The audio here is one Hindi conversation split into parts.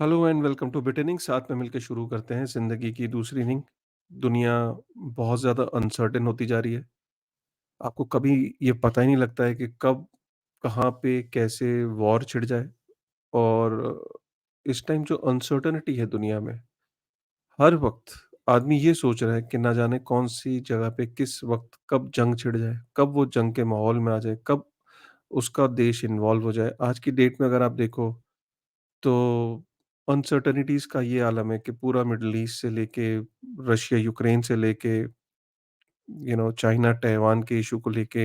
Hello and welcome to Bitinning. साथ में मिलकर शुरू करते हैं ज़िंदगी की दूसरी इनिंग। दुनिया बहुत ज़्यादा अनसर्टेन होती जा रही है। आपको कभी ये पता ही नहीं लगता है कि कब, कहाँ पे, कैसे वॉर छिड़ जाए। और इस टाइम जो अनसर्टेनिटी है दुनिया में, हर वक़्त आदमी ये सोच रहा है कि ना जाने कौन-सी जगह पे, किस वक़्त, कब जंग छिड़ जाए, कब वो जंग के माहौल में आ जाए, कब उसका देश इन्वॉल्व हो जाए। आज की डेट में अगर आप देखो तो अनसर्टेनिटीज़ का ये आलम है कि पूरा मिडल ईस्ट से लेके रशिया यूक्रेन से लेके चाइना ताइवान के इशू को लेके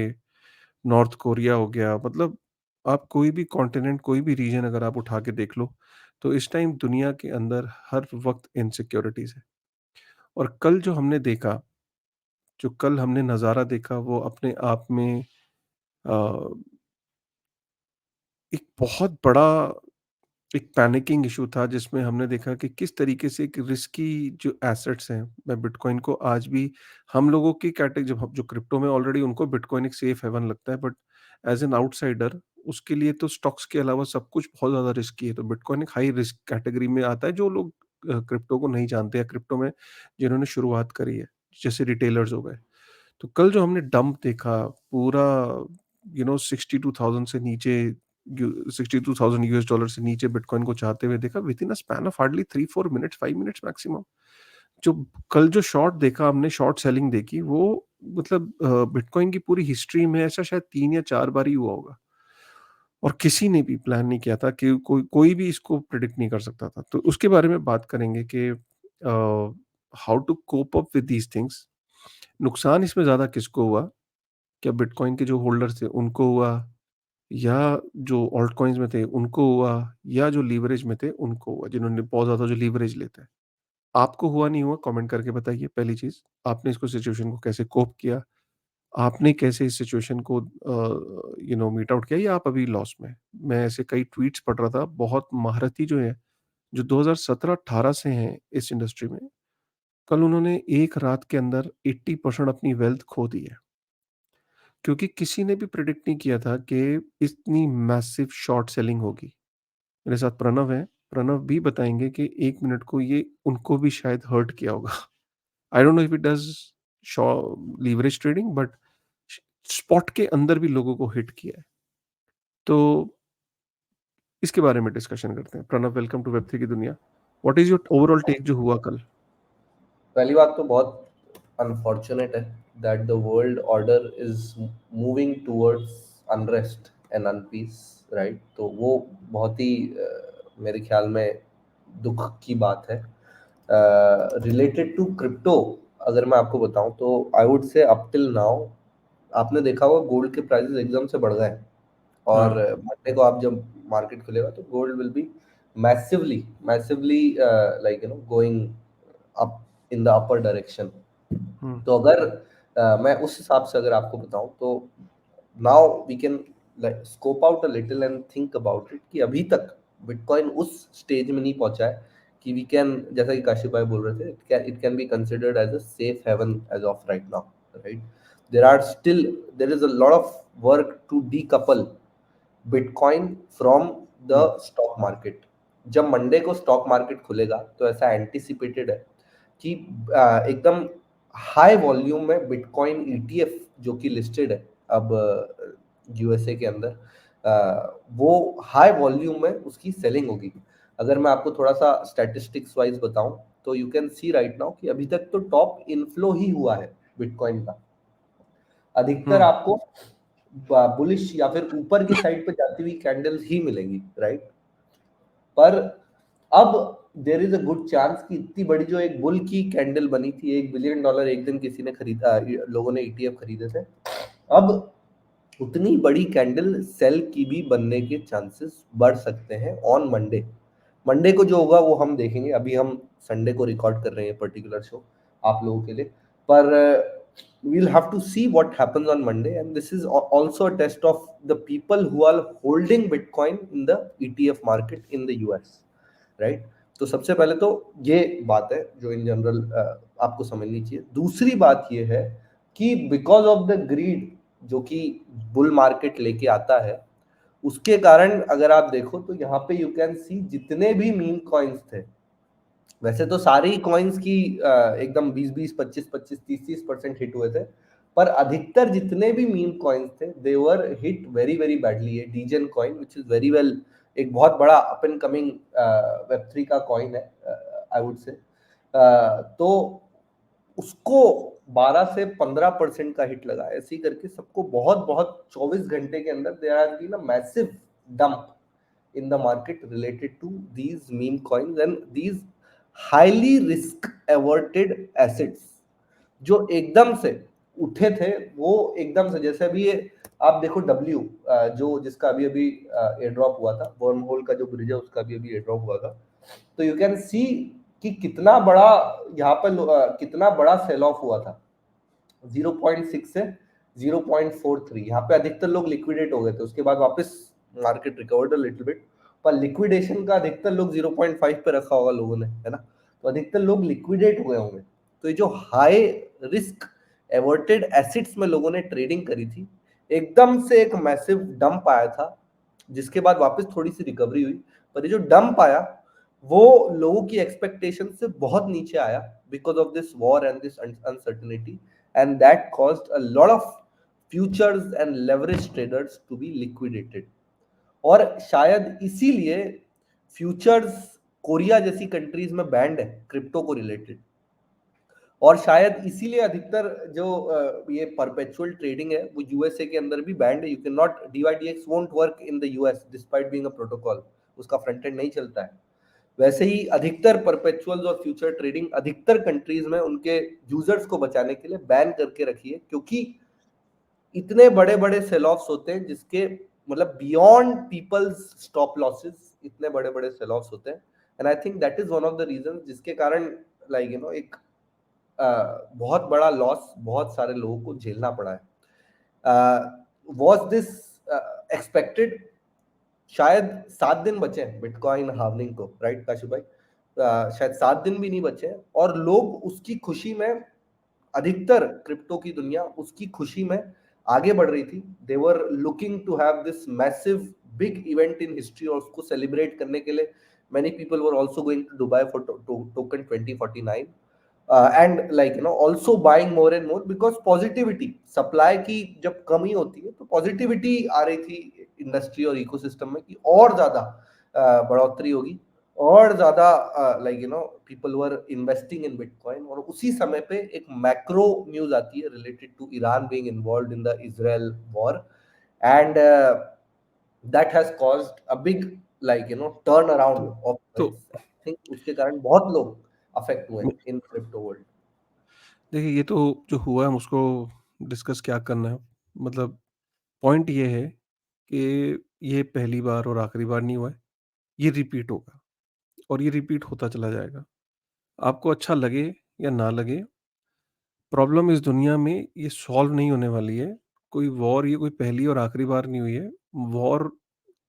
नॉर्थ कोरिया हो गया। मतलब आप कोई भी कॉन्टिनेंट, कोई भी रीजन अगर आप उठा के देख लो, तो इस टाइम दुनिया के अंदर हर वक्त इनसिक्योरिटीज है। और कल जो हमने देखा, जो कल हमने नज़ारा देखा, वो अपने आप में अ, एक बहुत बड़ा एक पैनिकिंग इशू था, जिसमें हमने देखा कि किस तरीके से एक रिस्की जो एसेट्स हैं, मैं बिटकॉइन को आज भी हम लोगों की कैटेगरी, जो क्रिप्टो में ऑलरेडी उनको बिटकॉइन एक सेफ हेवन लगता है, बट एज एन आउटसाइडर उसके लिए तो स्टॉक्स के अलावा सब कुछ बहुत ज़्यादा रिस्की है। तो बिटकॉइन एक हाई रिस्क कैटेगरी में आता है। जो लोग क्रिप्टो को नहीं जानते या क्रिप्टो में जिन्होंने शुरुआत करी है, जैसे रिटेलर्स हो गए। तो कल जो हमने डंप देखा पूरा, 62,000 से नीचे, 62,000 यूएस डॉलर से नीचे बिटकॉइन को जाते हुए देखा with in a span of hardly 3-4 minutes, 5 minutes maximum. जो कल जो शॉर्ट देखा हमने, शॉर्ट सेलिंग देखी, वो मतलब बिटकॉइन की पूरी हिस्ट्री में ऐसा शायद 3 या 4 बार ही हुआ होगा। और किसी ने भी प्लान नहीं किया था कि कोई कोई भी इसको प्रिडिक्ट नहीं कर सकता था। तो उसके बारे में बात करेंगे कि how to cope up with these things. नुकसान इसमें ज़्यादा किसको हुआ? क्या बिटकॉइन के जो होल्डर्स थे उनको हुआ, या जो ऑल्ट कॉइन्स में थे उनको हुआ, या जो लीवरेज में थे उनको हुआ, जिन्होंने बहुत ज़्यादा जो लीवरेज लेते हैं। आपको हुआ नहीं हुआ, कमेंट करके बताइए। पहली चीज़, आपने इसको सिचुएशन को कैसे कोप किया? आपने कैसे इस सिचुएशन को मीट आउट किया, या आप अभी लॉस में हैं? मैं ऐसे कई ट्वीट्स पढ़ रहा था, बहुत महारथी जो हैं, जो 2017-18 से हैं इस इंडस्ट्री में, कल उन्होंने एक रात के अंदर 80% अपनी वेल्थ खो दी है। क्योंकि किसी ने भी प्रेडिक्ट नहीं किया था कि इतनी मैसिव शॉर्ट सेलिंग होगी। मेरे साथ प्रणव है, प्रणव भी बताएँगे कि 1 मिनट को ये उनको भी शायद हर्ट किया होगा। I don't know if it does Shaw leverage trading, but श स्पॉट के अंदर भी लोगों को हिट किया है। तो इसके बारे में डिस्कशन करते हैं। प्रणव, वेलकम टू वेब3 की दुनिया। What is your overall take जो हुआ कल? पहली बात तो बहुत अनफॉर्चुनेट है that the world order is moving towards unrest and unpeace, right. तो वो बहुत ही मेरे ख्याल में दुख की बात है। रिलेटेड टू क्रिप्टो, अगर मैं आपको बताऊं तो I would say up till now आपने देखा होगा गोल्ड के प्राइसेस एकदम से बढ़ गए हैं। और हाँ। मंडे को आप जब मार्केट खुलेगा तो gold will be massively massively like going up in the upper direction. हुँ, तो अगर मैं उस हिसाब से अगर आपको बताऊं तो now we can scope out a little and think about it कि अभी तक बिटकॉइन उस स्टेज में नहीं पहुंचा है कि वी कैन, जैसा कि काशिफ भाई बोल रहे थे, it can be considered as a safe haven as of right now, right. There is a lot of work to decouple bitcoin from the hmm, stock market. जब मंडे को स्टॉक मार्केट खुलेगा तो ऐसा एंटिसिपेटेड है कि एकदम हाई वॉल्यूम में बिटकॉइन ईटीएफ जो कि लिस्टेड है अब यूएसए के अंदर, वो हाई वॉल्यूम में उसकी सेलिंग होगी। अगर मैं आपको थोड़ा सा स्टैटिस्टिक्स वाइज बताऊं तो you can see right now कि अभी तक तो टॉप इनफ्लो ही हुआ है बिटकॉइन का। अधिकतर हुँ, आपको बुलिश या फिर ऊपर की साइड पे जाती हुई कैंडल्स ही मिलेंगी, राइट। पर अब देर इज अ गुड चांस कि इतनी बड़ी जो एक बुल की कैंडल बनी थी, $1 बिलियन एक दिन किसी ने खरीदा, लोगों ने ईटीएफ खरीदे थे, अब उतनी बड़ी कैंडल सेल की भी बनने के चांसेस बढ़ सकते हैं ऑन मंडे। मंडे को जो होगा वो हम देखेंगे। अभी हम संडे को रिकॉर्ड कर रहे हैं पर्टिकुलर शो आप लोगों के लिए, पर we'll have to see what happens on Monday, and this is also a test of the people who are holding Bitcoin in the ETF market in the US, right. तो सबसे पहले तो ये बात है जो इन जनरल आपको समझनी चाहिए। दूसरी बात ये है कि बिकॉज ऑफ द ग्रीड जो कि बुल मार्केट लेके आता है, उसके कारण अगर आप देखो तो यहाँ पे यू कैन सी जितने भी मीम कॉइन्स थे, वैसे तो सारे ही कॉइन्स की एकदम 20-20, 25-25, 30-30% हिट हुए थे, पर अधिकतर जितने भी मीम कॉइन्स थे they were hit very very badly. ये degen coin which is very well, एक बहुत बड़ा अप एंड कमिंग वेब3 का कॉइन है, आई वुड से। तो उसको 12 से 15% का हिट लगा, ऐसे ही करके सबको बहुत बहुत 24 घंटे के अंदर there has been a massive dump in the market related to these meme coins and these highly risk averted assets जो एकदम से उठे थे। वो एकदम से, जैसे अभी ये आप देखो डब्ल्यू, जो जिसका अभी अभी एयर ड्रॉप हुआ था, वर्म होल का जो ब्रिज है उसका भी अभी एयर ड्रॉप हुआ था, तो यू कैन सी कि कितना बड़ा यहाँ पर कितना बड़ा सेल ऑफ हुआ था। 0.6 से 0.43, यहाँ पे अधिकतर लोग लिक्विडेट हो गए थे, उसके बाद वापस market recovered a little bit, पर लिक्विडेशन का अधिकतर लोग 0.5 पे रखा होगा लोगों ने, है ना, तो अधिकतर लोग लिक्विडेट हुए होंगे। तो ये जो हाई रिस्क एवर्टेड एसिड्स में लोगों ने ट्रेडिंग करी थी, एकदम से एक मैसिव डंप आया था, जिसके बाद वापस थोड़ी सी रिकवरी हुई, पर ये जो डंप आया वो लोगों की एक्सपेक्टेशन से बहुत नीचे आया because of this war and this uncertainty, and that caused a lot of futures and leverage traders to be liquidated। और शायद इसीलिए फ्यूचर्स कोरिया जैसी कंट्रीज में बैंड है क्रिप्टो को रिलेटेड, और शायद इसीलिए अधिकतर जो ये परपेचुअल ट्रेडिंग है वो यूएसए के अंदर भी बैंड है। You can not, dYdX won't work in the US despite being a protocol, उसका फ्रंट एंड नहीं चलता है। वैसे ही अधिकतर परपेचुअल्स और फ्यूचर ट्रेडिंग अधिकतर कंट्रीज में उनके यूजर्स को बचाने के लिए बैन करके रखी है, क्योंकि इतने बड़े बड़े सेल ऑफ्स होते हैं जिसके मतलब बियॉन्ड पीपल्स स्टॉप लॉसेस, इतने बड़े बड़े सेल ऑफ्स होते हैं। And I think that is one of the reason जिसके कारण लाइक यू नो एक बहुत बड़ा लॉस बहुत सारे लोगों को झेलना पड़ा है। Was this expected? शायद 7 दिन बचे हैं बिटकॉइन हार्वनिंग को, राइट काशिफ भाई? शायद 7 दिन भी नहीं बचे हैं, और लोग उसकी खुशी में, अधिकतर क्रिप्टो की दुनिया उसकी खुशी में आगे बढ़ रही थी। They were looking to have this massive big event in history, और उसको सेलिब्रेट करने के लिए many people were also going to Dubai for token 2049, and like you know also buying more and more because positivity, supply की जब कमी होती है तो पॉजिटिविटी आ रही थी इंडस्ट्री और इकोसिस्टम में कि और ज्यादा बढ़ोतरी होगी, और ज्यादा like you know people were investing in bitcoin. और उसी समय पे एक मैक्रो न्यूज आती है related to Iran being involved in the Israel war, and that has caused a big like you know turn around तो ऑफ तो प्राइस। आई थिंक उसके कारण बहुत लोग अफेक्ट हुए इन क्रिप्टो वर्ल्ड। देखिए, ये तो जो हुआ हम उसको डिस्कस क्या करना है। मतलब पॉइंट ये है कि ये पहली बार और आखिरी बार नहीं हुआ है, ये रिपीट होगा और ये रिपीट होता चला जाएगा। आपको अच्छा लगे या ना लगे, प्रॉब्लम इस दुनिया में ये सॉल्व नहीं होने वाली है। कोई वॉर, ये कोई पहली और आखिरी बार नहीं हुई है। वॉर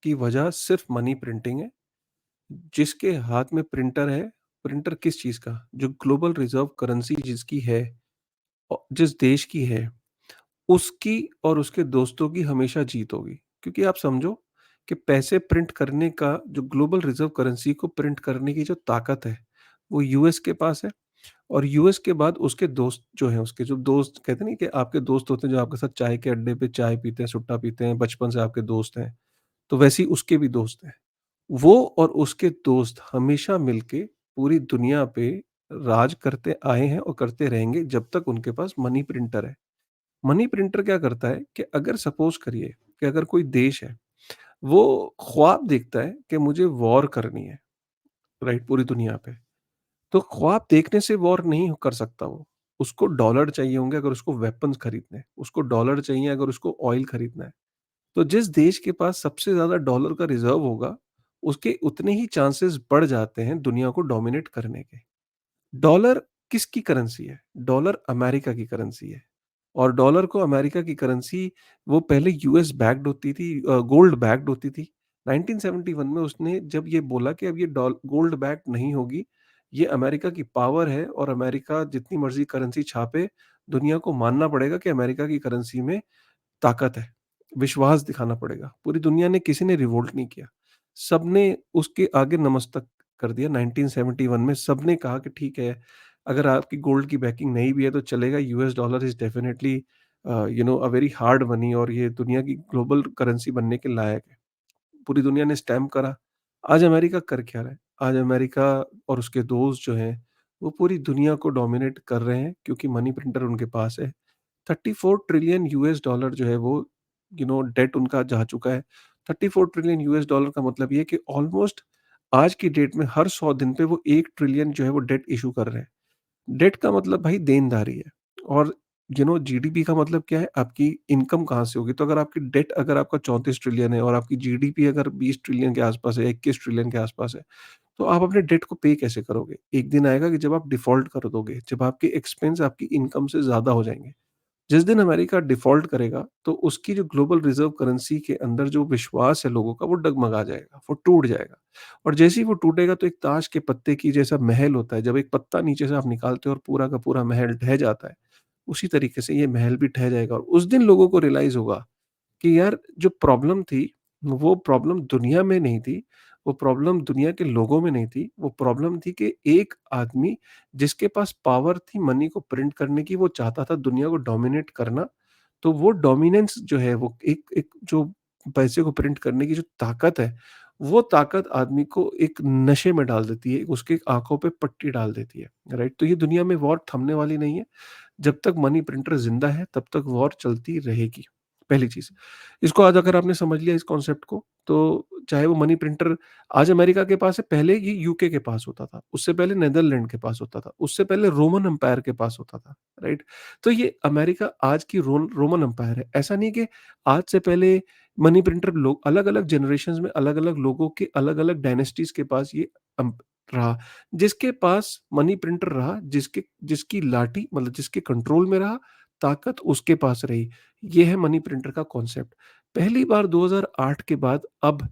की वजह सिर्फ मनी प्रिंटिंग है। जिसके हाथ में प्रिंटर है, प्रिंटर किस चीज़ का? जो ग्लोबल रिज़र्व करेंसी जिसकी है, जिस देश की है, उसकी और उसके दोस्तों की हमेशा जीत होगी। क्योंकि आप समझो कि पैसे प्रिंट करने का, जो ग्लोबल रिज़र्व करेंसी को प्रिंट करने की जो ताकत है, वो यूएस के पास है। और यूएस के बाद उसके दोस्त जो हैं, उसके जो दोस्त कहते नहीं कि आपके दोस्त होते हैं जो आपके साथ चाय के अड्डे पे चाय पीते हैं, सुट्टा पीते हैं, बचपन से आपके दोस्त हैं, तो वैसे ही उसके भी दोस्त हैं। वो और उसके दोस्त हमेशा मिलके पूरी दुनिया पे राज करते आए हैं और करते रहेंगे जब तक उनके पास मनी प्रिंटर है। मनी प्रिंटर क्या करता है कि अगर सपोज़ करिए कि अगर कोई देश है, वो ख्वाब देखता है कि मुझे वॉर करनी है, राइट? पूरी दुनिया पे। तो ख्वाब देखने से वॉर नहीं कर सकता वो। उसको डॉलर चाहिए होंगे अगर उसको वेपन्स खरीदने हैं, उसको डॉलर चाहिए अगर उसको ऑयल खरीदना है। तो जिस देश के पास सबसे ज़्यादा डॉलर का रिज़र्व होगा, उसके उतने ही चांसेस बढ़ जाते हैं दुनिया को डोमिनेट करने के। डॉलर किसकी करेंसी है? डॉलर अमेरिका की करेंसी है। और डॉलर को अमेरिका की करेंसी, वो पहले यूएस बैक्ड होती थी, गोल्ड बैक्ड होती थी। 1971 में उसने जब ये बोला कि अब ये गोल्ड बैक्ड नहीं होगी, ये अमेरिका की पावर है और अमेरिका जितनी मर्ज़ी करेंसी छापे, दुनिया को मानना पड़ेगा कि अमेरिका की करेंसी में ताकत है। विश्वास दिखाना पड़ेगा। पूरी दुनिया ने किसी ने रिवोल्ट नहीं किया। सबने उसके आगे नमस्तक कर दिया। 1971 में सबने कहा कि ठीक है, अगर आपकी गोल्ड की बैकिंग नहीं भी है तो चलेगा, US dollar is definitely a very hard money और ये दुनिया की ग्लोबल करेंसी बनने के लायक है। पूरी दुनिया ने स्टैम्प करा। आज अमेरिका कर क्या रहा है? आज अमेरिका और उसके दोस्त जो हैं, वो पूरी दुनिया को डोमिनेट कर रहे हैं क्योंकि मनी प्रिंटर उनके पास है। 34 ट्रिलियन यूएस डॉलर जो है वो डेट उनका जा चुका है। 34 ट्रिलियन यूएस डॉलर का मतलब ये है कि ऑलमोस्ट आज की डेट में हर 100 दिन पे वो 1 ट्रिलियन जो है वो डेट इश्यू कर रहे हैं। डेट का मतलब भाई देनदारी है और जीडीपी का मतलब क्या है? आपकी इनकम कहाँ से होगी? तो अगर आपकी डेट अगर आपका 34 ट्रिलियन है और आपकी जीडीपी अगर 20 ट्रिलियन के आसपास है, 21 ट्रिलियन के आसपास है, तो आप अपने डेट को पे कैसे करोगे? एक दिन आएगा कि जब आप डिफ़ॉल्ट कर दोगे, जब आपके एक्सपेंस आपकी इनकम से ज़्यादा हो जाएँगे। जिस दिन अमेरिका डिफ़ॉल्ट करेगा, तो उसकी जो ग्लोबल रिज़र्व करेंसी के अंदर जो विश्वास है लोगों का, वो डगमगा जाएगा, वो टूट जाएगा। और जैसे ही वो टूटेगा, तो एक ताश के पत्ते की जैसा महल होता है, जब एक पत्ता नीचे से आप निकालते हो और पूरा का पूरा महल ढह जाता है, उसी तरीके से ये महल भी ढह जाएगा और उस दिन लोगों को रियलाइज़ होगा कि यार जो प्रॉब्लम थी, वो प्रॉब्लम दुनिया में नहीं थी, वो प्रॉब्लम दुनिया के लोगों में नहीं थी, वो प्रॉब्लम थी कि एक आदमी जिसके पास पावर थी मनी को प्रिंट करने की, वो चाहता था दुनिया को डोमिनेट करना, तो वो डोमिनेंस जो है वो एक एक जो पैसे को प्रिंट करने की जो ताकत है, वो ताकत आदमी को एक नशे में डाल देती है, उसकी आँखों पे पट्टी डाल देती है, राइट? तो ये दुनिया में वॉर थमने वाली नहीं है। जब तक मनी प्रिंटर ज़िंदा है, तब तक वॉर चलती रहेगी, पहली चीज़। इसको आज अगर आपने समझ लिया इस कॉन्सेप्ट को, तो चाहे वो मनी प्रिंटर आज अमेरिका के पास है, पहले ये यूके के पास होता था, उससे पहले नीदरलैंड के पास होता था, उससे पहले रोमन एम्पायर के पास होता था, राइट? तो ये अमेरिका आज की रोमन एम्पायर है। ऐसा नहीं कि आज से पहले मनी प्रिंटर लोग अलग-अलग जनरेशंस में अलग-अलग लोगों के अलग-अलग डायनेस्टीज़ के पास ये रहा। जिसके पास मनी प्रिंटर रहा, जिसकी लाठी मतलब जिसके कंट्रोल में रहा, ताकत उसके पास रही। ये है मनी प्रिंटर का कॉन्सेप्ट। पहली बार 2008 के बाद अब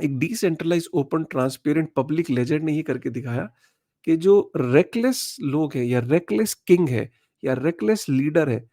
एक decentralized open transparent public ledger ने ये करके दिखाया कि जो रेकलेस लोग हैं या रेकलेस किंग है या रेकलेस लीडर है,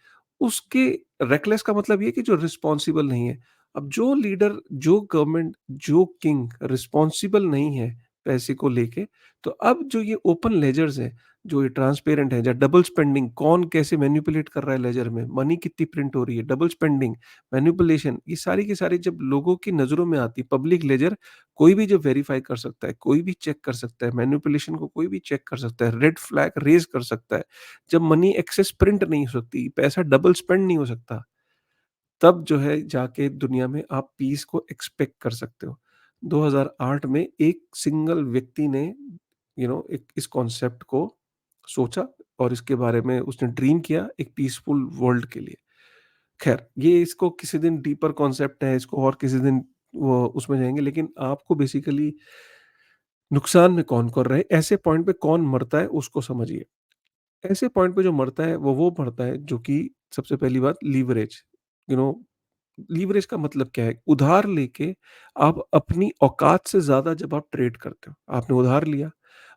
उसके रेकलेस का मतलब ये है कि जो रिस्पॉन्सिबल नहीं है। अब जो लीडर, जो गवर्नमेंट, जो किंग रिस्पॉन्सिबल नहीं है पैसे को लेके, तो अब जो ये ओपन लेजर्स हैं, जो ये ट्रांसपेरेंट है, या डबल स्पेंडिंग कौन कैसे मैनिपुलेट कर रहा है लेजर में, मनी कितनी प्रिंट हो रही है, डबल स्पेंडिंग, मैनिपुलेशन, ये सारी की सारी जब लोगों की नज़रों में आती है, पब्लिक लेजर कोई भी जो वेरीफ़ाई कर सकता है, कोई भी चेक कर सकता है, मैनिपुलेशन को कोई भी चेक कर सकता है, रेड फ्लैग रेज़ कर सकता है। जब मनी एक्सेस प्रिंट नहीं हो सकती, पैसा डबल स्पेंड नहीं हो सकता, तब जो है जाके दुनिया में आप पीस को एक्सपेक्ट कर सकते हो। 2008 में एक सिंगल व्यक्ति ने एक इस कॉन्सेप्ट को सोचा और इसके बारे में उसने ड्रीम किया एक पीसफुल वर्ल्ड के लिए। ख़ैर, ये इसको किसी दिन डीपर कॉन्सेप्ट है, इसको और किसी दिन वो उसमें जाएँगे, लेकिन आपको बेसिकली नुकसान में कौन कर रहा है, ऐसे पॉइंट पे कौन मरता है उसको समझिए। ऐसे पॉइंट पे जो मरता है वो मरता है जो कि सबसे पहली बात लीवरेज, यू नो लीवरेज का मतलब क्या है? उधार लेके आप अपनी औकात से ज़्यादा जब आप ट्रेड करते हो। आपने उधार लिया,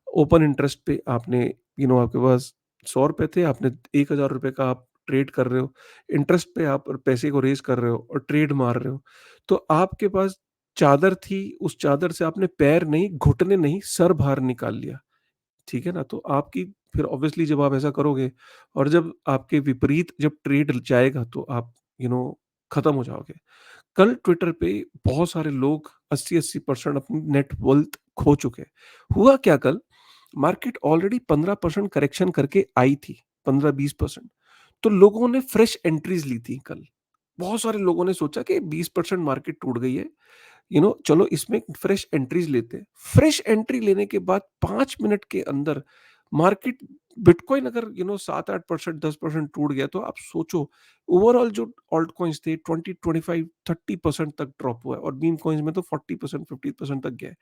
ओपन इंटरेस्ट पे आपने आपके पास ₹100 थे, आपने ₹1000 का आप ट्रेड कर रहे हो। इंटरेस्ट पे आप पैसे को रेज़ कर रहे हो और ट्रेड मार रहे हो। तो आपके पास चादर थी, उस चादर से आपने पैर नहीं, घुटने नहीं, सर बाहर निकाल लिया। ठीक है ना? तो आपकी फिर ऑब्वियसली जब आप ऐसा करोगे और जब आपके विपरीत जब ट्रेड जाएगा तो आप खत्म हो जाओगे। कल ट्विटर पे बहुत सारे लोग 80-80% अपनी नेट वेल्थ खो चुके हैं। हुआ क्या कल? मार्केट ऑलरेडी 15% करेक्शन करके आई थी, 15-20%। तो लोगों ने फ्रेश एंट्रीज़ ली थी कल। बहुत सारे लोगों ने सोचा कि 20% मार्केट टूट गई है, चलो इसमें फ्रेश एंट्रीज लेते हैं। फ्रेश एंट्री लेने के बाद 5 मिनट के अंदर मार्केट बिटकॉइन अगर 7-8% 10% टूट गया तो आप सोचो ओवरऑल जो ऑल्ट कॉइन्स थे 20-25-30% तक ड्रॉप हुआ है और मीम कॉइन्स में तो 40% 50% तक गया है।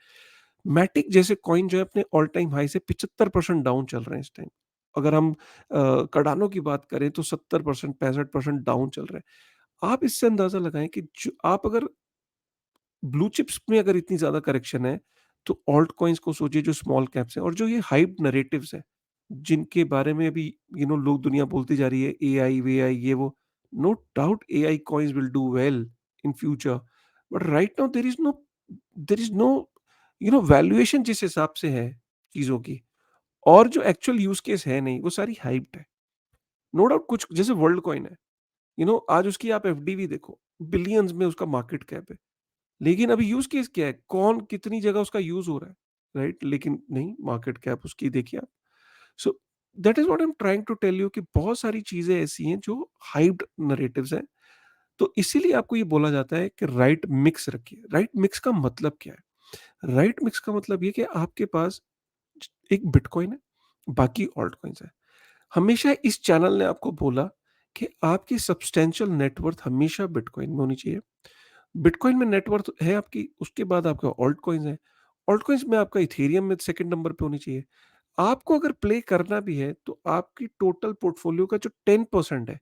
मैटिक जैसे कॉइन जो है अपने ऑल टाइम हाई से 75% डाउन चल रहे हैं इस टाइम। अगर हम कार्डानो की बात करें तो 70% 65% डाउन चल रहे हैं। आप इससे अंदाजा लगाएं कि आप अगर ब्लू चिप्स में अगर इतनी ज़्यादा करेक्शन है, तो ऑल्ट कॉइन्स को सोचिए जो स्मॉल कैप्स हैं और जो ये हाइप नैरेटिव्स हैं, जिनके बारे में अभी लोग दुनिया बोलती जा रही है एआई, वेआई ये वो। No doubt AI coins will do well, in future, but right now there is no valuation जिस हिसाब से है चीज़ों की, और जो एक्चुअल यूज़ केस है नहीं, वो सारी हाइप्ड है। नो डाउट कुछ जैसे वर्ल्ड कॉइन है, आज उसकी आप एफडी भी देखो, बिलियंस में उसका मार्केट कैप है। लेकिन अभी यूज़ केस क्या है? कौन कितनी जगह उसका यूज़ हो रहा है, राइट? लेकिन नहीं, मार्केट कैप उसकी देखिए आप। So that is what I am trying to tell you कि बहुत सारी चीज़ें ऐसी हैं जो हाइप्ड नैरेटिव्स हैं। तो इसीलिए आपको ये बोला जाता है कि राइट मिक्स रखिए। राइट मिक्स का मतलब क्या है? राइट मिक्स का मतलब ये कि आपके पास एक बिटकॉइन है, बाकी ऑल्ट कॉइन्स है। हमेशा इस चैनल ने आपको बोला कि आपकी सब्सटैंशियल नेटवर्थ हमेशा बिटकॉइन में होनी चाहिए। बिटकॉइन में नेटवर्थ है आपकी, उसके बाद आपका ऑल्ट कॉइन्स है। ऑल्ट कॉइन्स में आपका इथेरियम में सेकंड नंबर पे होनी चाहिए। आपको अगर प्ले करना भी है तो आपकी टोटल पोर्टफोलियो का जो 10% है,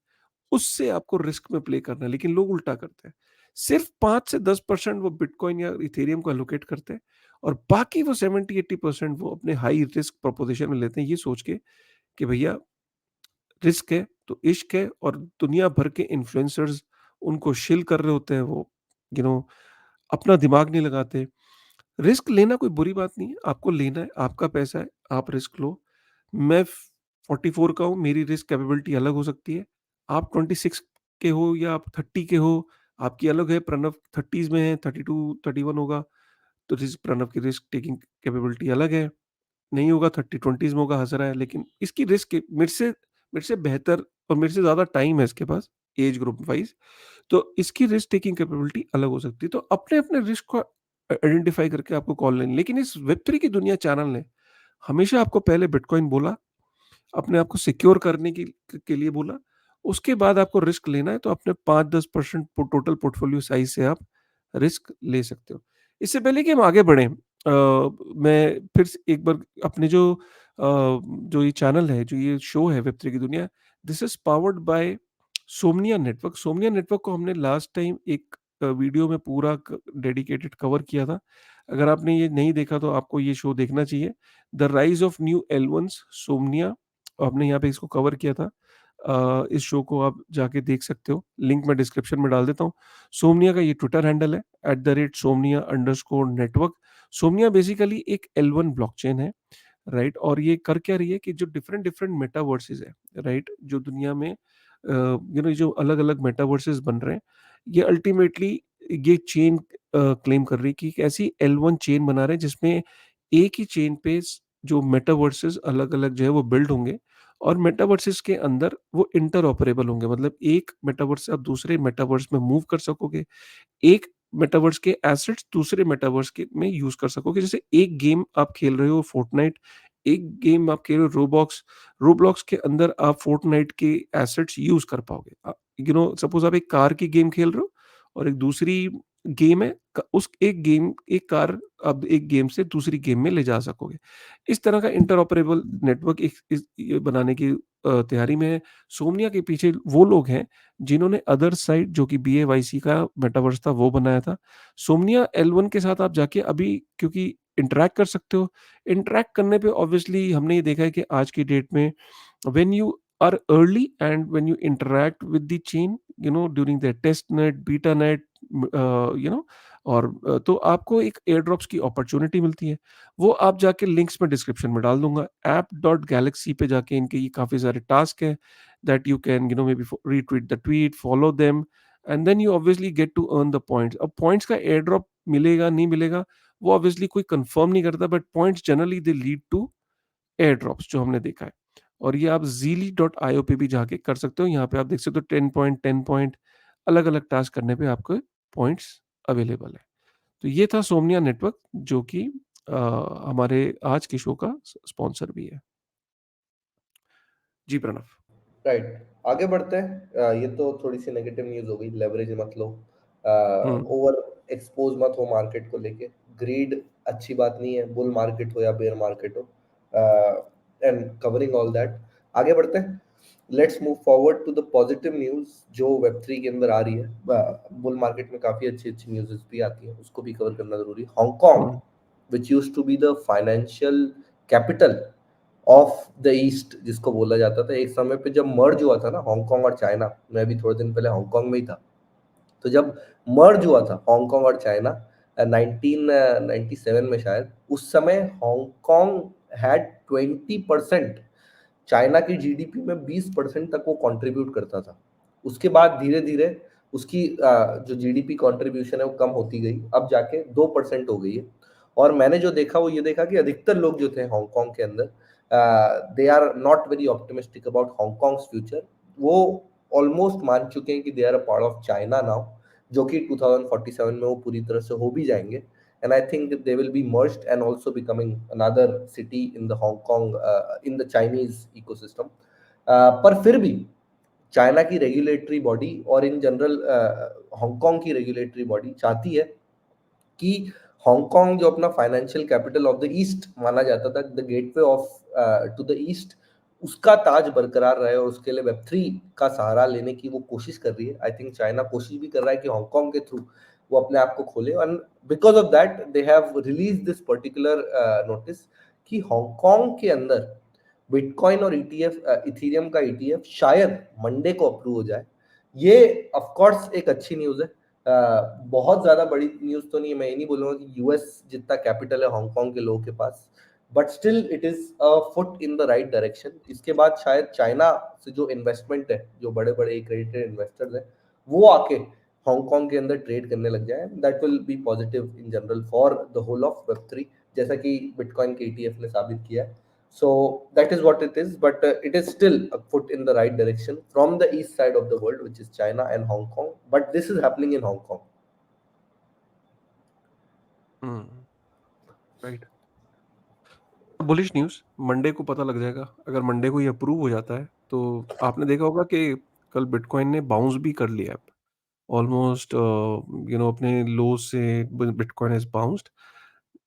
उससे आपको रिस्क में प्ले करना है, लेकिन लोग उल्टा करते हैं। सिर्फ 5 से 10% वो बिटकॉइन या इथेरियम को एलोकेट करते हैं, और बाकी वो 70-80% वो अपने हाई रिस्क प्रोपोज़िशन में लेते हैं, ये सोच के कि भैया रिस्क है तो इश्क है, और दुनिया भर के इन्फ्लुएंसर्स उनको शिल कर रहे होते हैं, वो यू नो अपना दिमाग नहीं लगाते। रिस्क लेना कोई बुरी बात नहीं है, आपको लेना है, आपका पैसा है, आप रिस्क लो। मैं 44 का हूँ, मेरी रिस्क कैपेबिलिटी अलग हो सकती है। आप 26 के हो या आप 30 के हो, आपकी अलग है। प्रणव 30s में है, 32, 31 होगा, तो प्रणव की रिस्क टेकिंग कैपेबिलिटी अलग है। नहीं होगा 30-20s में होगा, हँस रहा है, लेकिन इसकी रिस्क मेरे से बेहतर और मेरे से ज़्यादा टाइम है इसके पास, एज ग्रुप वाइज़, तो इसकी रिस्क टेकिंग कैपेबिलिटी अलग हो सकती है। तो अपने-अपने रिस्क को आइडेंटिफ़ाई करके आपको कॉल लेनी, लेकिन इस वेब3 की दुनिया चैनल ने हमेशा आपको पहले बिटकॉइन बोला, अपने आप को सिक्योर करने के लिए बोला। उसके बाद आपको रिस्क लेना है तो अपने 5-10% टोटल पोर्टफोलियो साइज़ से आप रिस्क ले सकते हो। इससे पहले कि हम आगे बढ़ें, मैं फिर से एक बार अपने जो ये चैनल है, जो ये शो है वेब3 की दुनिया, this is powered by Somnia network. Somnia network को हमने लास्ट टाइम एक वीडियो में पूरा डेडिकेटेड कवर किया था। अगर आपने ये नहीं देखा तो आपको ये शो देखना चाहिए। The rise of new L one Somnia, आपने यहाँ पे इसको कवर किया था। इस शो को आप जाके देख सकते हो, लिंक मैं डिस्क्रिप्शन में डाल देता हूँ। सोमनिया का ये ट्विटर हैंडल है @सोमनिया_नेटवर्क। सोमनिया बेसिकली एक एल1 ब्लॉकचेन है, राइट? और ये कर क्या रही है कि जो डिफरेंट डिफरेंट मेटावर्सेस है, राइट, जो दुनिया में जो अलग अलग मेटावर्सेस बन रहे हैं, ये अल्टीमेटली ये चेन क्लेम कर रही है कि एक ऐसी एल1 चेन बना रहे हैं जिसमें एक ही चेन पे जो मेटावर्सेस अलग अलग जो है वो बिल्ड होंगे, और मेटावर्सेस के अंदर वो इंटर ऑपरेबल होंगे। मतलब एक मेटावर्स से आप दूसरे मेटावर्स में मूव कर सकोगे, एक मेटावर्स के एसेट्स दूसरे मेटावर्स के में यूज़ कर सकोगे। जैसे एक गेम आप खेल रहे हो फोर्टनाइट, एक गेम आप खेल रहे हो रोब्लॉक्स, रोब्लॉक्स के अंदर आप फोर्टनाइट के एसेट्स यूज़ कर पाओगे। सपोज़ आप एक कार की गेम खेल रहे हो और एक दूसरी गेम है, क उस एक कार आप एक गेम से दूसरी गेम में ले जा सकोगे। इस तरह का इंटरऑपरेबल नेटवर्क एक इस ये बनाने की तैयारी में है। सोमनिया के पीछे वो लोग हैं जिन्होंने अदर साइड जो कि बीएवाईसी का मेटावर्स था वो बनाया था। सोमनिया एल1 के साथ आप जाके अभी क्योंकि इंटरैक्ट कर सकते हो। इंटरैक्ट करने पे ऑब्वियसली हमने ये देखा है कि आज की डेट में when you are early and when you interact with the chain, during the test net, beta net, और तो आपको एक एयर ड्रॉप्स की अपॉर्चुनिटी मिलती है। वो आप जाके लिंक्स में डिस्क्रिप्शन में डाल दूँगा। app.galaxy पे जाके इनके ये काफ़ी सारे टास्क हैं that you can maybe retweet the tweet, follow them, and then you obviously get to earn the points। अब पॉइंट्स का एयर ड्रॉप मिलेगा, नहीं मिलेगा, वो ऑब्वियसली कोई कंफर्म नहीं करता, but points generally they lead to एयर ड्रॉप्स जो हमने देखा है। और ये आप ज़ीली.io पे भी जाके कर सकते हो। यहाँ पे आप देख सकते हो 10 पॉइंट, 10 पॉइंट, अलग-अलग टास्क करने पे आपको पॉइंट्स अवेलेबल है। तो ये था सोमनिया नेटवर्क जो कि अ, हमारे आज के शो का स्पॉन्सर भी है। जी प्रणव। राइट, आगे बढ़ते हैं। ये तो थोड़ी सी नेगेटिव न्यूज़ हो गई, लेवरेज मत लो, हुँ, ओवर एक्सपोज मत हो मार्केट को लेके। ग्रीड अच्छी बात नहीं है, बुल मार्केट हो या बेयर मार्केट हो, एंड कवरिंग ऑल दैट। आगे बढ़ते हैं, let's move forward to the positive news जो वेब3 के अंदर आ रही है। बुल मार्केट में काफ़ी अच्छी अच्छी न्यूज़ भी आती हैं, उसको भी कवर करना ज़रूरी है। Hong Kong, hmm, which used to be the financial capital of the east जिसको बोला जाता था, एक समय पे जब मर्ज हुआ था ना हांगकांग और चाइना, मैं भी थोड़े दिन पहले हांगकांग में ही था। तो जब मर्ज हुआ था हांगकांग और चाइना 1997 में शायद, उस समय हांगकांग हैड 20%, चाइना की जीडीपी में 20% तक वो कंट्रीब्यूट करता था। उसके बाद धीरे-धीरे उसकी जो जीडीपी कंट्रीब्यूशन है वो कम होती गई, अब जाके 2% हो गई है। और मैंने जो देखा वो ये देखा कि अधिकतर लोग जो थे हांगकांग के अंदर, they are not very optimistic about Hong Kong's future. वो ऑलमोस्ट मान चुके हैं कि they are a part of China now, जो कि 2047 में वो पूरी तरह से हो भी जाएँगे। And I think that they will be merged and also becoming another city in the Hong Kong, in the Chinese ecosystem. पर फिर भी चाइना की रेगुलेटरी बॉडी और इन जनरल हांगकांग की रेगुलेटरी बॉडी चाहती है कि हांगकांग जो अपना financial capital of the east माना जाता था, the gateway of to the east, उसका ताज बरकरार रहे और उसके लिए वेब थ्री का सहारा लेने की वो कोशिश कर रही है। आई थिंक चाइना कोशिश भी कर रहा है कि हांगकांग के थ्रू वो अपने आप को खोले, and because of that they have release this particular notice कि हांगकांग के अंदर बिटकॉइन और ईटीएफ, इथेरियम का ईटीएफ शायद मंडे को अप्रूव हो जाए। ये ऑफ कोर्स एक अच्छी न्यूज़ है। बहुत ज़्यादा बड़ी न्यूज़ तो नहीं है, मैं ये नहीं बोलूँगा कि यूएस जितना कैपिटल है हांगकांग के लोगों के पास, but still it is a foot in the right direction. इसके बाद शायद चाइना से जो इन्वेस्टमेंट है, जो बड़े-बड़े एक्रेडिटेड इन्वेस्टर्स हैं, वो आके हांगकांग के अंदर ट्रेड करने लग जाएँ, that will be positive in general for the whole of web 3, जैसा कि बिटकॉइन के ईटीएफ ने साबित किया है। So that is what it is, but it is still a foot in the right direction from the east side of the world, which is China and Hong Kong. But this is happening in Hong Kong. Hmm, right. Bullish news, Monday को पता लग जाएगा। अगर मंडे को ये अप्रूव हो जाता है, तो आपने देखा होगा कि कल बिटकॉइन ने बाउंस भी कर लिया है। ऑलमोस्ट अपने लो से बिटकॉइन हैज़ बाउंस्ड।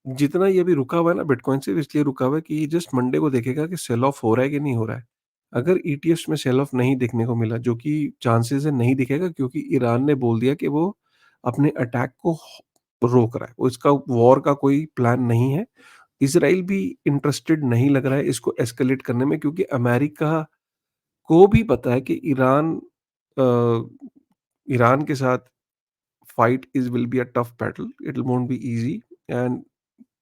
जितना ये अभी रुका हुआ है ना बिटकॉइन सिर्फ इसलिए रुका हुआ है कि ये जस्ट मंडे को देखेगा कि सेल ऑफ हो रहा है कि नहीं हो रहा है। अगर ईटीएफ्स में सेल ऑफ नहीं देखने को मिला, जो कि चांसेस है नहीं दिखेगा, क्योंकि ईरान ने बोल दिया कि वो अपने अटैक को रोक रहा है। वो इसका वॉर का कोई प्लान नहीं है। इज़राइल भी इंटरेस्टेड नहीं लग रहा है इसको एस्केलेट करने में, क्योंकि अमेरिका को भी पता है कि अ, ईरान के साथ fight is will be a tough battle. It won't be easy, and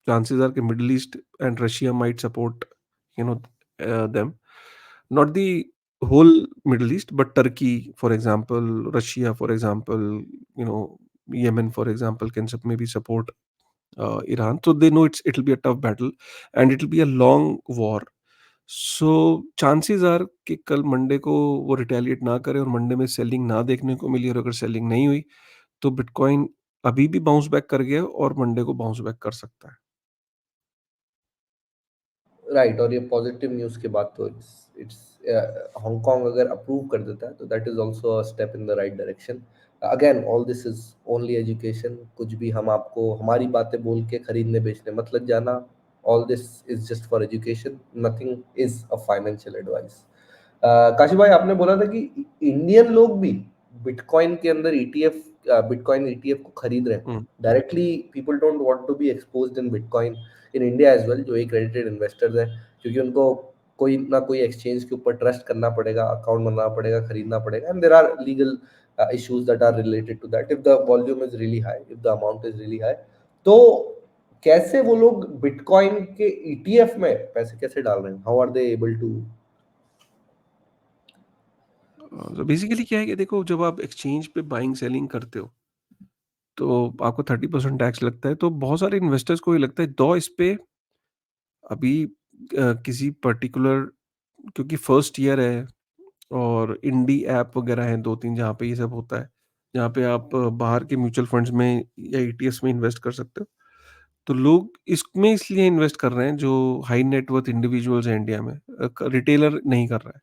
chances are that Middle East and Russia might support, you know, them. Not the whole Middle East, but Turkey, for example, Russia, for example, you know, Yemen, for example, can maybe support Iran. So they know it'll be a tough battle, and it'll be a long war. So chances are कि कल मंडे को वो रिटेलिएट ना करे और मंडे में सेलिंग ना देखने को मिली, और अगर सेलिंग नहीं हुई तो बिटकॉइन अभी भी बाउंस बैक कर गया और मंडे को बाउंस बैक कर सकता है। राइट, और ये पॉजिटिव न्यूज़ के बाद तो इट्स हांगकांग अगर अप्रूव कर देता है तो that is also a step in the right direction. Again all this is only education, कुछ भी हम आपको हमारी बातें बोल के खरीदने बेचने मत लग जाना। All this is just for education, nothing is a financial advice. Kashi भाई, आपने बोला था कि इंडियन लोग भी बिटकॉइन के अंदर ईटीएफ, बिटकॉइन ईटीएफ को खरीद रहे हैं हुँ, directly. People don't want to be exposed in bitcoin in India as well, जो एक्रेडिटेड इन्वेस्टर्स हैं, क्योंकि उनको कोई ना कोई एक्सचेंज के ऊपर ट्रस्ट करना पड़ेगा, अकाउंट बनाना पड़ेगा, खरीदना पड़ेगा, and there are legal issues that are related to that if the volume is really high, if the amount is really high. तो कैसे वो लोग बिटकॉइन के ईटीएफ में पैसे कैसे डाल रहे हैं? How are they able to? तो बेसिकली क्या है कि देखो, जब आप एक्सचेंज पे बाइंग सेलिंग करते हो, तो आपको 30% टैक्स लगता है। तो बहुत सारे इन्वेस्टर्स को ये लगता है दो इस पे अभी किसी पर्टिकुलर, क्योंकि फर्स्ट ईयर है और इंडी ऐप वगैरह हैं 2-3 जहाँ पे ये सब होता है, जहाँ पे आप बाहर के म्यूचुअल फंड्स में या ईटीएफ्स में इन्वेस्ट कर सकते हो। तो लोग इसमें इसलिए इन्वेस्ट कर रहे हैं जो हाई नेट वर्थ इंडिविजुअल्स हैं इंडिया में, रिटेलर नहीं कर रहा है।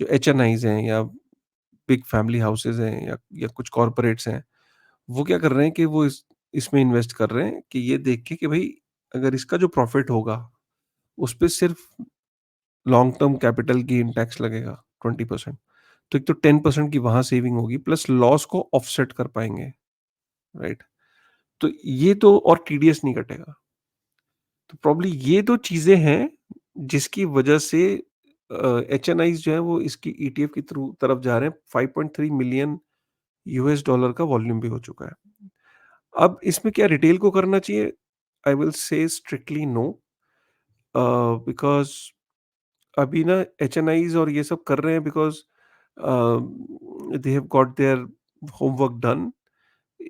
जो एचएनआईज़ हैं या बिग फैमिली हाउसेज़ हैं या कुछ कॉर्पोरेट्स हैं, वो क्या कर रहे हैं कि वो इसमें इन्वेस्ट कर रहे हैं कि ये देख के कि भई अगर इसका जो प्रॉफ़िट होगा, उस पे सिर्फ़ long term capital gain tax लगेगा 20%। तो एक तो 10% की वहाँ सेविंग होगी, प्लस लॉस को ऑफसेट कर पाएँगे, राइट? तो ये तो, और टीडीएस नहीं कटेगा। तो प्रोबब्ली ये 2 चीज़ें हैं जिसकी वजह से एचएनआईज़ जो है वो इसकी ईटीएफ की तरफ जा रहे हैं। 5.3 मिलियन यूएस डॉलर का वॉल्यूम भी हो चुका है। अब इसमें क्या रिटेल को करना चाहिए? I will say strictly no, because अभी ना एचएनआईज़ और ये सब कर रहे हैं, because they have got their homework done.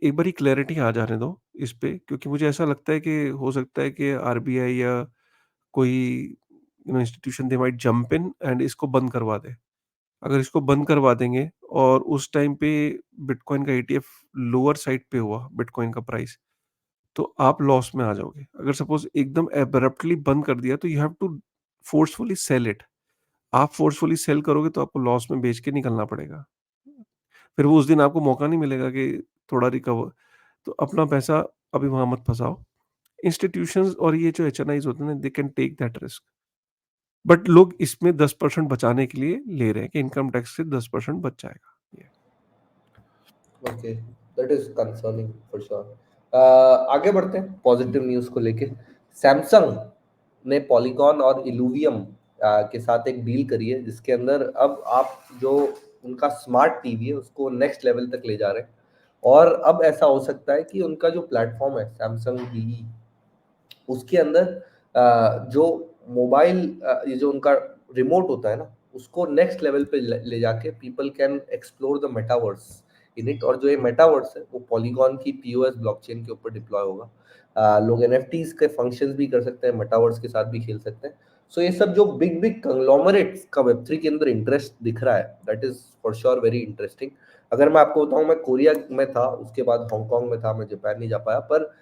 एक बारी क्लैरिटी आ जाने दो इस पे, क्योंकि मुझे ऐसा लगता है कि हो सकता है कि आरबीआई या कोई institution they might jump in and इसको बंद करवा दे। अगर इसको बंद करवा देंगे और उस टाइम पे बिटकॉइन का ईटीएफ लोअर साइड पे हुआ बिटकॉइन का प्राइस, तो आप लॉस में आ जाओगे। अगर सपोज़ एकदम एब्रप्टली बंद कर दिया तो you have to forcefully sell it. आप फोर्सफुली सेल करोगे तो आपको लॉस में बेच के निकलना पड़ेगा। फिर वो उस दिन आपको मौका नहीं मिलेगा कि थोड़ा रिकवर। तो अपना पैसा अभी वहाँ मत फँसाओ। इंस्टीट्यूशंस और ये जो एचएनआईज़ होते हैं ना, they can take that risk. But लोग इसमें 10% बचाने के लिए ले रहे हैं कि इनकम टैक्स से 10% बच जाएगा। ये okay, that is concerning for sure. आगे बढ़ते हैं पॉजिटिव न्यूज़ को लेके। सैमसंग ने पॉलीगॉन और इल्यूवियम के साथ एक डील करी है, जिसके अंदर अब आप जो उनका स्मार्ट टीवी है उसको नेक्स्ट लेवल तक ले जा रहे हैं। और अब ऐसा हो सकता है कि उनका जो प्लेटफॉर्म है सैमसंग डीई, उसके अंदर जो मोबाइल ये जो उनका रिमोट होता है ना, उसको नेक्स्ट लेवल पे ले जाके people can explore the metaverse in it. और जो ये मेटावर्स है वो पॉलीगॉन की पीओएस ब्लॉकचेन के ऊपर डिप्लॉय होगा। लोग एनएफटीज के फंक्शंस भी कर सकते हैं, मेटावर्स के साथ भी खेल सकते हैं। सो ये सब जो बिग बिग कंग्लोमरेट्स का वेब3 के अंदर इंटरेस्ट दिख रहा है, that is for sure very interesting. अगर मैं आपको बताऊं, मैं कोरिया में था, उसके बाद हांगकांग में था, मैं जापान नहीं जा पाया, पर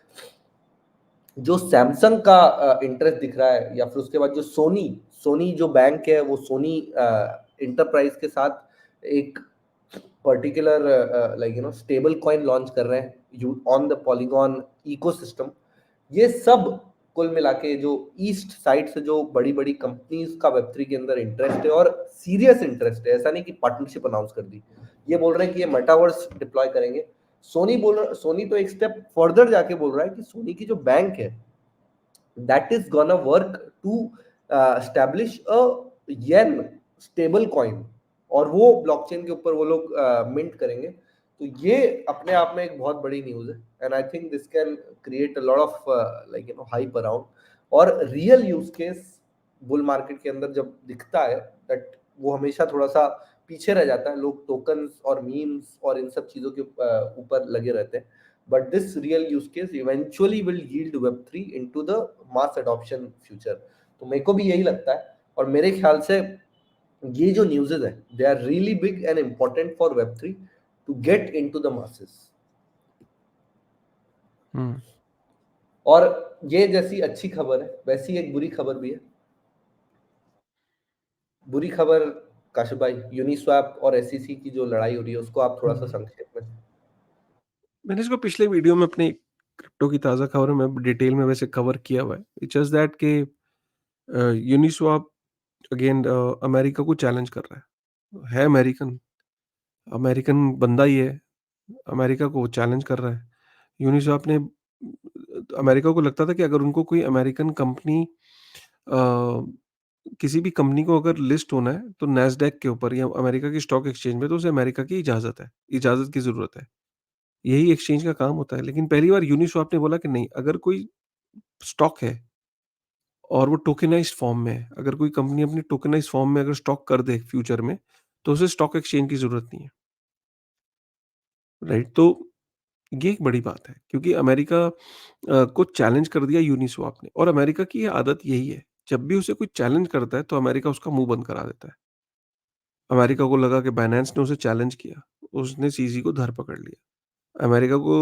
जो सैमसंग का इंटरेस्ट दिख रहा है, या फिर उसके बाद जो सोनी सोनी जो बैंक है वो सोनी इंटरप्राइज के साथ एक particular like stable coin launch कर रहे हैं you on the polygon ecosystem. ये सब कुल मिला के जो ईस्ट साइड से जो बड़ी बड़ी कंपनीज का वेब3 के अंदर इंटरेस्ट है, और सीरियस इंटरेस्ट है, ऐसा नहीं कि पार्टनरशिप अनाउंस कर दी। ये बोल रहे हैं कि ये मेटावर्स डिप्लॉय करेंगे। सोनी तो एक स्टेप फर्दर जाके बोल रहा है कि सोनी की जो बैंक है that is gonna work to establish a yen stable coin, और वो ब्लॉकचेन के ऊपर वो लोग मिंट करेंगे। तो ये अपने आप में एक बहुत बड़ी न्यूज है, and I think this can create a lot of like hype around. और real use case bull market के अंदर जब दिखता है, दैट वो हमेशा थोड़ा सा पीछे रह जाता है। लोग टोकन्स और मीम्स और इन सब चीजों के ऊपर लगे रहते हैं, but this real use case eventually will yield web3 into the mass adoption future। तो मेरे को भी यही लगता है, और मेरे ख्याल से ये जो न्यूज़ेस है they are really big and important for web3 to get into the masses। Hmm. और ये जैसी अच्छी खबर है, वैसी एक बुरी खबर भी है। बुरी खबर काशिफ भाई, यूनिस्वैप और एसईसी की जो लड़ाई हो रही है, उसको आप थोड़ा सा हुँ। संक्षेप में। मैंने इसको पिछले वीडियो में अपनी क्रिप्टो की ताज़ा खबर में डिटेल में वैसे कवर किया हुआ है। इट्स जस्ट दैट कि यूनिस्वैप अगेन अमेरिका को चैलेंज कर रहा है। अमेरिकन, अमेरिकन बंदा ही है, अमेरिका को वो चैलेंज कर रहा है। यूनिस्वैप ने अमेरिका को लगता था कि अगर उनको कोई अमेरिकन कंपनी किसी भी कंपनी को अगर लिस्ट होना है, तो नैस्डैक के ऊपर या अमेरिका की स्टॉक एक्सचेंज में, तो उसे अमेरिका की इजाज़त की ज़रूरत है। यही एक्सचेंज का काम होता है। लेकिन पहली बार यूनिस्वैप ने बोला कि नहीं, अगर कोई स्टॉक है और वो टोकेनाइज़्ड फ़ॉर्म में है, अगर कोई कंपनी अपनी टोकेनाइज़्ड फ़ॉर्म में अगर स्टॉक कर दे फ्यूचर में, तो उसे स्टॉक एक्सचेंज की ज़रूरत नहीं है, राइट? तो ये एक बड़ी बात है, क्योंकि अमेरिका को चैलेंज कर दिया यूनिस्वैप ने, और अमेरिका की ये आदत यही है, जब भी उसे कोई चैलेंज करता है, तो अमेरिका उसका मुँह बंद करा देता है। अमेरिका को लगा कि बाइनेंस ने उसे चैलेंज किया, उसने सीज़ी को धर पकड़ लिया। अमेरिका को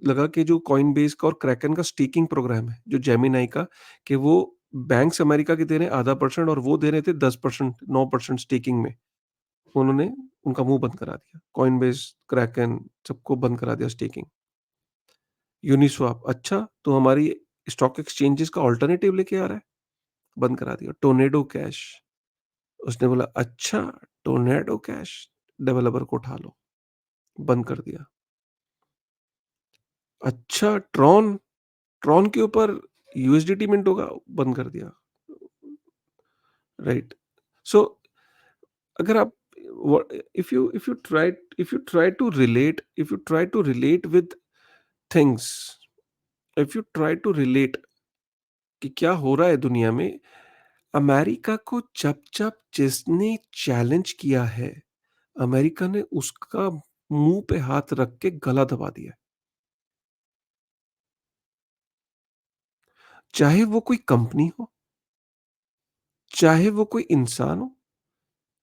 लगा कि जो कॉइनबेस का और क्रैकन का स्टेकिंग प्रोग्राम है, जो जेमिनी का, कि वो बैंक्स अमेरिका के दे रहे हैं आधा परसेंट और वो दे रहे थे 10%, 9% स्टेकिंग में। उन्होंने उनका मुँह बंद करा दिया। कॉइनबेस, क्रैकन सबको बंद करा दिया स्टेकिंग। यूनिस्वैप, अच्छा तो हमारी स्टॉक एक्सचेंजेस का अल्टरनेटिव लेके आ रहा है, बंद करा दिया। टोर्नेडो कैश, उसने बोला अच्छा टोर्नेडो कैश, डेवलपर को उठा लो, बंद कर दिया। अच्छा ट्रॉन, ट्रॉन के ऊपर यूएसडीटी मिंट होगा, बंद कर दिया, राइट? सो अगर आप what if you try to relate with things, if you try to relate कि क्या हो रहा है दुनिया में, अमेरिका को जब-जब जिसने चैलेंज किया है, अमेरिका ने उसका मुँह पे हाथ रख के गला दबा दिया। चाहे वो कोई कंपनी हो, चाहे वो कोई इंसान हो,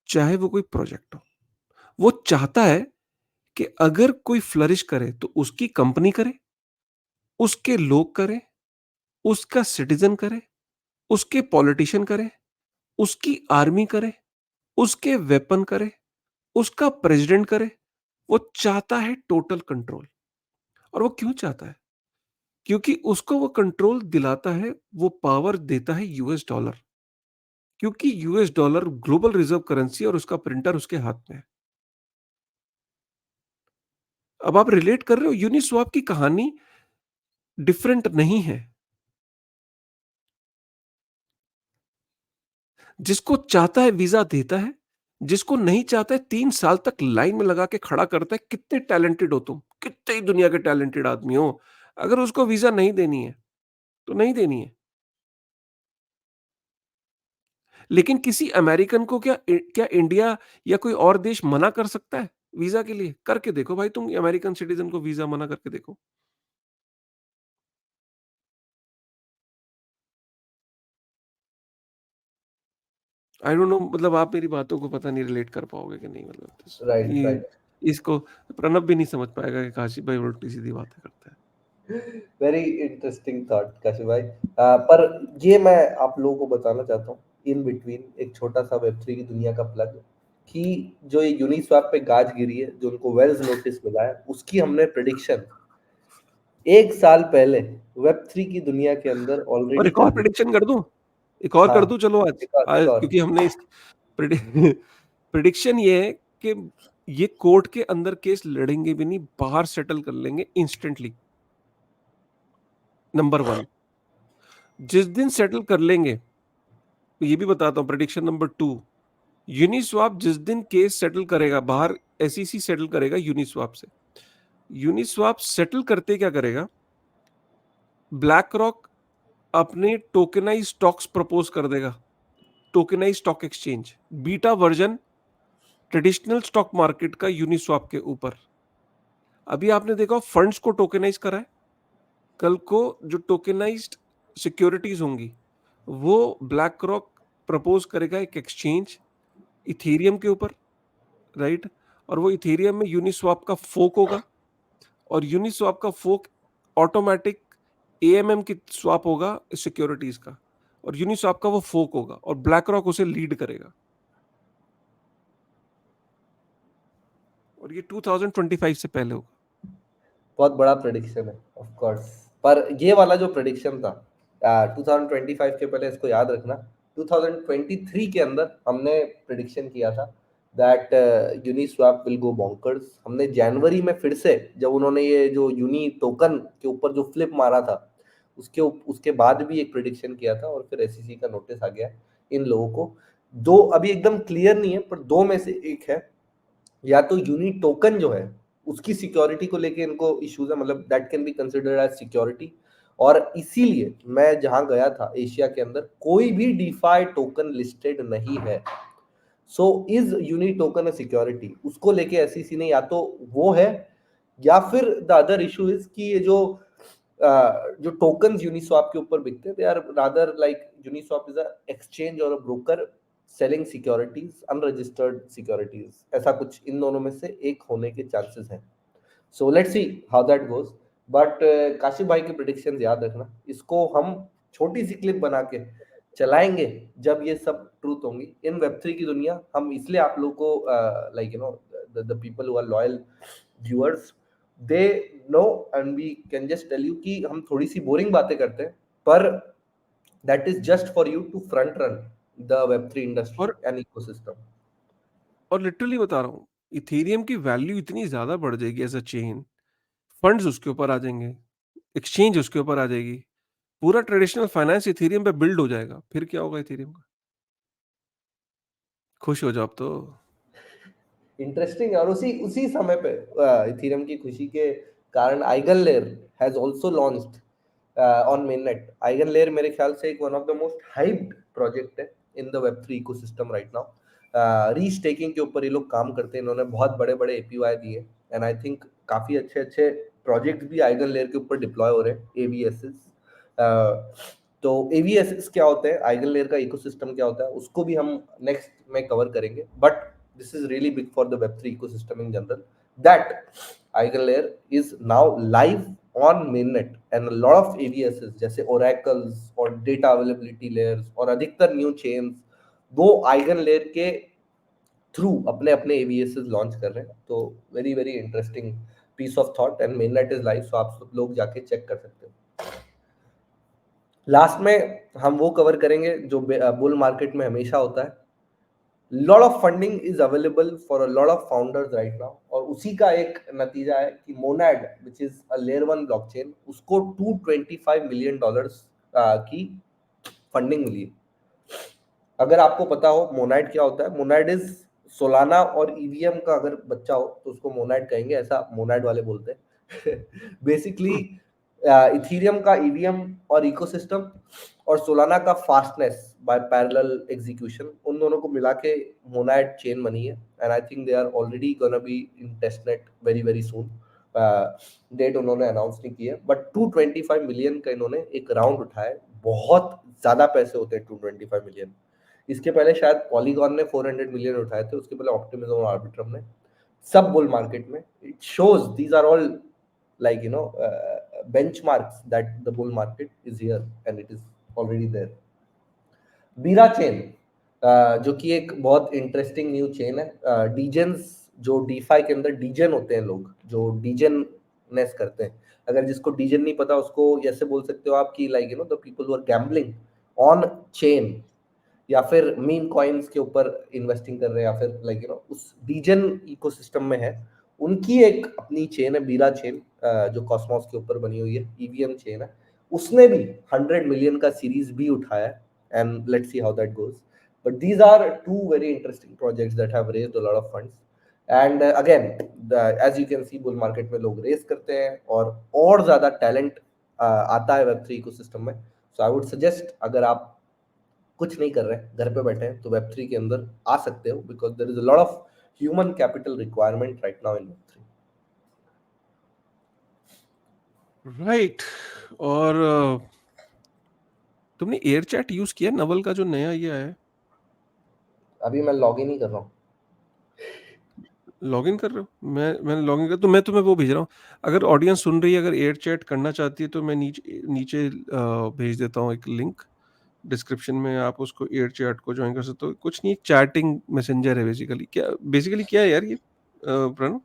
चाहे वो कोई प्रोजेक्ट हो। वो चाहता है कि अगर कोई फ्लरिश करे तो उसकी कंपनी करे, उसके लोग करें, उसका सिटीज़न करे, उसके पॉलिटिशियन करे, उसकी आर्मी करे, उसके वेपन करे, उसका प्रेसिडेंट करे। वो चाहता है टोटल कंट्रोल। और वो क्यों चाहता है? क्योंकि उसको वो कंट्रोल दिलाता है, वो पावर देता है यूएस डॉलर। क्योंकि US dollar global reserve currency है और उसका प्रिंटर उसके हाथ में है। अब आप रिलेट कर रहे हो, यूनिस्वैप की कहानी डिफरेंट नहीं है। जिसको चाहता है वीज़ा देता है, जिसको नहीं चाहता है 3 साल तक लाइन में लगा के खड़ा करता है। कितने टैलेंटेड हो तुम, कितने ही दुनिया के टैलेंटेड आदमी हो, अगर उसको वीज़ा नहीं देनी है, तो नहीं देनी है। लेकिन किसी अमेरिकन को क्या इंडिया या कोई और देश मना कर सकता है वीज़ा के लिए? करके देखो भाई, तुम अमेरिकन सिटीज़न को वीज़ा मना करके देखो। आई डोंट नो, मतलब आप मेरी बातों को पता नहीं रिलेट कर पाओगे कि नहीं, मतलब राइट, ये राइट। इसको प्रणब भी नहीं समझ पाएगा कि काशी भाई उल्टी-सीधी बातें करता है। वेरी इंटरेस्टिंग थॉट काशिफ भाई। पर ये मैं आप लोगों को बताना चाहता हूँ इन बिटवीन एक छोटा सा वेब3 की दुनिया का प्लग, कि जो ये यूनिस्वैप पे गाज गिरी है, जो उनको वेल्स नोटिस मिला है, उसकी हमने प्रिडिक्शन 1 साल पहले वेब3 की दुनिया के अंदर और ऑलरेडी एक कर और दी। प्रेडिक्शन कर दूँ? एक और हाँ, कर दूँ चलो आज? एक आज और। क्योंकि हमने इस प्रेडि प्रेडिक्शन ये है कि ये कोर्ट के अंदर केस लड़ेंगे भी नहीं, बाहर सेटल कर लेंगे इंस्टेंटली, नंबर 1। जिस दिन सेटल कर लेंगे, ये भी बताता हूँ प्रेडिक्शन नंबर 2, यूनिस्वैप जिस दिन केस सेटल करेगा बाहर, एसईसी सेटल करेगा यूनिस्वैप से। यूनिस्वैप सेटल करते क्या करेगा, ब्लैक रॉक अपने टोकेनाइज़ स्टॉक्स प्रपोज़ कर देगा, tokenise stock exchange, beta version traditional stock market का यूनिस्वैप के ऊपर। अभी आपने देखा फंड्स को टोकेनाइज़ करा है, कल को जो टोकेनाइज़्ड सिक्योरिटीज़ होंगी, वो ब्लैक रॉक प्रपोज़ करेगा एक एक्सचेंज इथेरियम के ऊपर, राइट? और वो इथेरियम में यूनिस्वैप का फोक होगा और यूनिस्वैप का फोक ऑटोमैटिक एएमएम की स्वैप होगा सिक्योरिटीज़ का, और यूनिस्वैप का वो फोक होगा और ब्लैक रॉक उसे लीड करेगा। और ये 2025 से पहले होगा। बहुत बड़ा प्रेडिक्शन है ऑफ कोर्स। पर ये वाला जो प्रेडिक्शन था 2025 के पहले, इसको याद रखना, 2023 के अंदर हमने प्रेडिक्शन किया था that Uniswap will go bonkers. हमने जनवरी में फिर से, जब उन्होंने ये जो यूनी टोकन के ऊपर जो फ्लिप मारा था, उसके बाद भी एक प्रेडिक्शन किया था, और फिर एसईसी का नोटिस आ गया इन लोगों को। दो अभी एकदम क्लियर नहीं है, पर दो में से एक है, या तो यूनी टोकन जो है उसकी सिक्योरिटी को लेके इनको इश्यूज है, मतलब that can be considered as security. और इसीलिए मैं जहां गया था एशिया के अंदर, कोई भी डीफाई टोकन लिस्टेड नहीं है। So is uni token a security, उसको लेके एसईसी ने, या तो वो है, या फिर द अदर इशू इज कि ये जो टोकन्स यूनिस्वैप के ऊपर बिकते हैं, they are rather like, Uniswap is a exchange और a broker selling securities, unregistered securities, ऐसा कुछ इन दोनों में से एक होने के चांसेस हैं। So let's see how that goes. But Kashif भाई की प्रिडिक्शन याद रखना, इसको हम छोटी सी क्लिप बना के चलाएंगे जब ये सब ट्रूथ होंगी इन वेब3 की दुनिया। हम इसलिए आप लोग को like the people who are loyal viewers, they know, and we can just tell you कि हम थोड़ी सी बोरिंग बातें करते हैं, पर that is just for you to front run the वेब3 इंडस्ट्री और एंड इकोसिस्टम। लिटरली बता रहा हूँ, इथेरियम की वैल्यू इतनी ज़्यादा बढ़ जाएगी एज़ अ चेन, फंड्स उसके ऊपर आ जाएँगे, एक्सचेंज उसके ऊपर आ जाएगी, पूरा ट्रेडिशनल फाइनेंस इथेरियम पे बिल्ड हो जाएगा। फिर क्या होगा इथेरियम का? खुश हो जाओ अब तो। इंटरेस्टिंग है। और उसी उसी समय पे इथेरियम की खुशी के कारण EigenLayer has also launched on mainnet. EigenLayer मेरे ख्याल से एक one of the most hyped project है इन द वेब3 इकोसिस्टम राइट नाउ। रीस्टेकिंग के ऊपर ये लोग काम करते हैं, इन्होंने बहुत बड़े बड़े एपीवाई दिए, एंड आई थिंक काफी अच्छे अच्छे प्रोजेक्ट भी आइगनलेयर के ऊपर डिप्लॉय हो रहे हैं, एवीएसएस। तो एवीएसएस क्या होते हैं, आइगनलेयर का इकोसिस्टम क्या होता है, उसको भी हम नेक्स्ट में कवर करेंगे। But this is really big for the web3 ecosystem in general, that eigenlayer is now live on mainnet, and a lot of avs's जैसे oracles और data availability layers और अधिकतर new chains वो eigenlayer के थ्रू अपने अपने avs's लॉन्च कर रहे हैं। तो very very interesting piece of thought, and mainnet is live, so आप सब लोग जाके चेक कर सकते हो। लास्ट में हम वो कवर करेंगे जो बुल मार्केट में हमेशा होता है, lot of funding is available for a lot of founders right now, और उसी का एक नतीजा है कि Monod which is a layer 1 blockchain, उसको $225 million की फंडिंग मिली है। अगर आपको पता हो मोनाड क्या होता है, मोनाड इज सोलाना और ईवीएम का अगर बच्चा हो तो उसको मोनाड कहेंगे, ऐसा मोनाड वाले बोलते हैं। बेसिकली इथीरियम का ईवीएम और इकोसिस्टम और सोलाना का फास्टनेस बाय पैरेलल एग्जीक्यूशन, उन दोनों को मिला के मोनाड चेन बनी है, and I think they are already gonna be in testnet very very soon. Date उन्होंने अनाउंस नहीं की है, बट 225 मिलियन का इन्होंने एक राउंड उठाया है। बहुत ज्यादा पैसे होते हैं 225 मिलियन। इसके पहले शायद पॉलीगॉन ने 400 मिलियन उठाए थे, उसके पहले ऑप्टिमिज्म और आर्बिट्रम ने, सब बुल मार्केट में। It shows these are all like benchmarks that the bull market is here and it is already there. बीरा चेन जो कि एक बहुत इंटरेस्टिंग न्यू चेन है। डीजेंस जो डीफाई के अंदर डीजन होते हैं, लोग जो डीजननेस करते हैं, अगर जिसको डीजन नहीं पता उसको ऐसे बोल सकते हो आप कि like the people who are gambling on chain, या फिर मीम कॉइन्स के ऊपर इन्वेस्टिंग कर रहे हैं, या फिर लाइक उस डीजन इकोसिस्टम में है, उनकी एक अपनी चेन है बीरा चेन, जो कॉस्मोस के ऊपर बनी हुई है, ईवीएम चेन है। उसने भी 100 मिलियन का सीरीज भी उठाया है, and let's see how that goes. But these are two very interesting projects that have raised a lot of funds. And again, as you can see, bull market में लोग रेस करते हैं और ज़्यादा टैलेंट आता है Web3 इकोसिस्टम में। So I would suggest, अगर आप कुछ नहीं कर रहे हैं, घर पे बैठे हैं, तो Web3 के अंदर आ सकते हो, because there is a lot of human capital requirement right now in Web3. Right. और तुमने एयर चैट यूज किया नवल का जो नया ये है? अभी मैं लॉग इन ही कर रहा हूँ। लॉगिन कर रहे हो? मैंने लॉगिन कर, तो मैं तुम्हें वो भेज रहा हूँ। अगर ऑडियंस सुन रही है, अगर एयर चैट करना चाहती है, तो मैं नीचे नीचे भेज देता हूँ एक लिंक डिस्क्रिप्शन में, आप उसको एयर चैट को ज्वाइन कर सकते हो। कुछ नहीं, एक चैटिंग मैसेंजर है बेसिकली। क्या है यार ये प्रणव?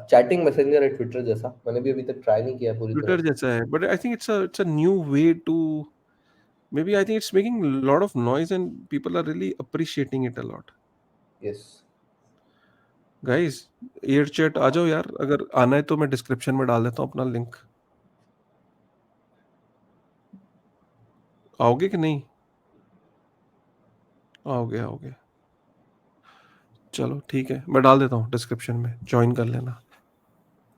चैटिंग मैसेंजर है ट्विटर जैसा, मैंने भी अभी तक ट्राई नहीं किया पूरी तरह ट्विटर से। जैसा है, but I think it's a new way to, maybe I think it's making a lot of noise and people are really appreciating it a lot. Yes. Guys, air chat आ जाओ यार, अगर आना है तो मैं डिस्क्रिप्शन में डाल देता हूँ अपना लिंक। आओगे कि नहीं? आओगे आओगे, चलो ठीक है, मैं डाल देता हूँ डिस्क्रिप्शन में, ज्वाइन कर लेना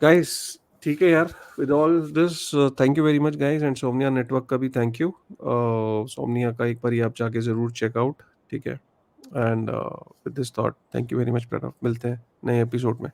गाइस। ठीक है यार, with all this thank you very much guys, and Somnia network का भी थैंक यू। सोमनिया का एक बार आप जाके ज़रूर चेकआउट, ठीक है। And with this thought, thank you very much Pranav, मिलते हैं नए एपिसोड में।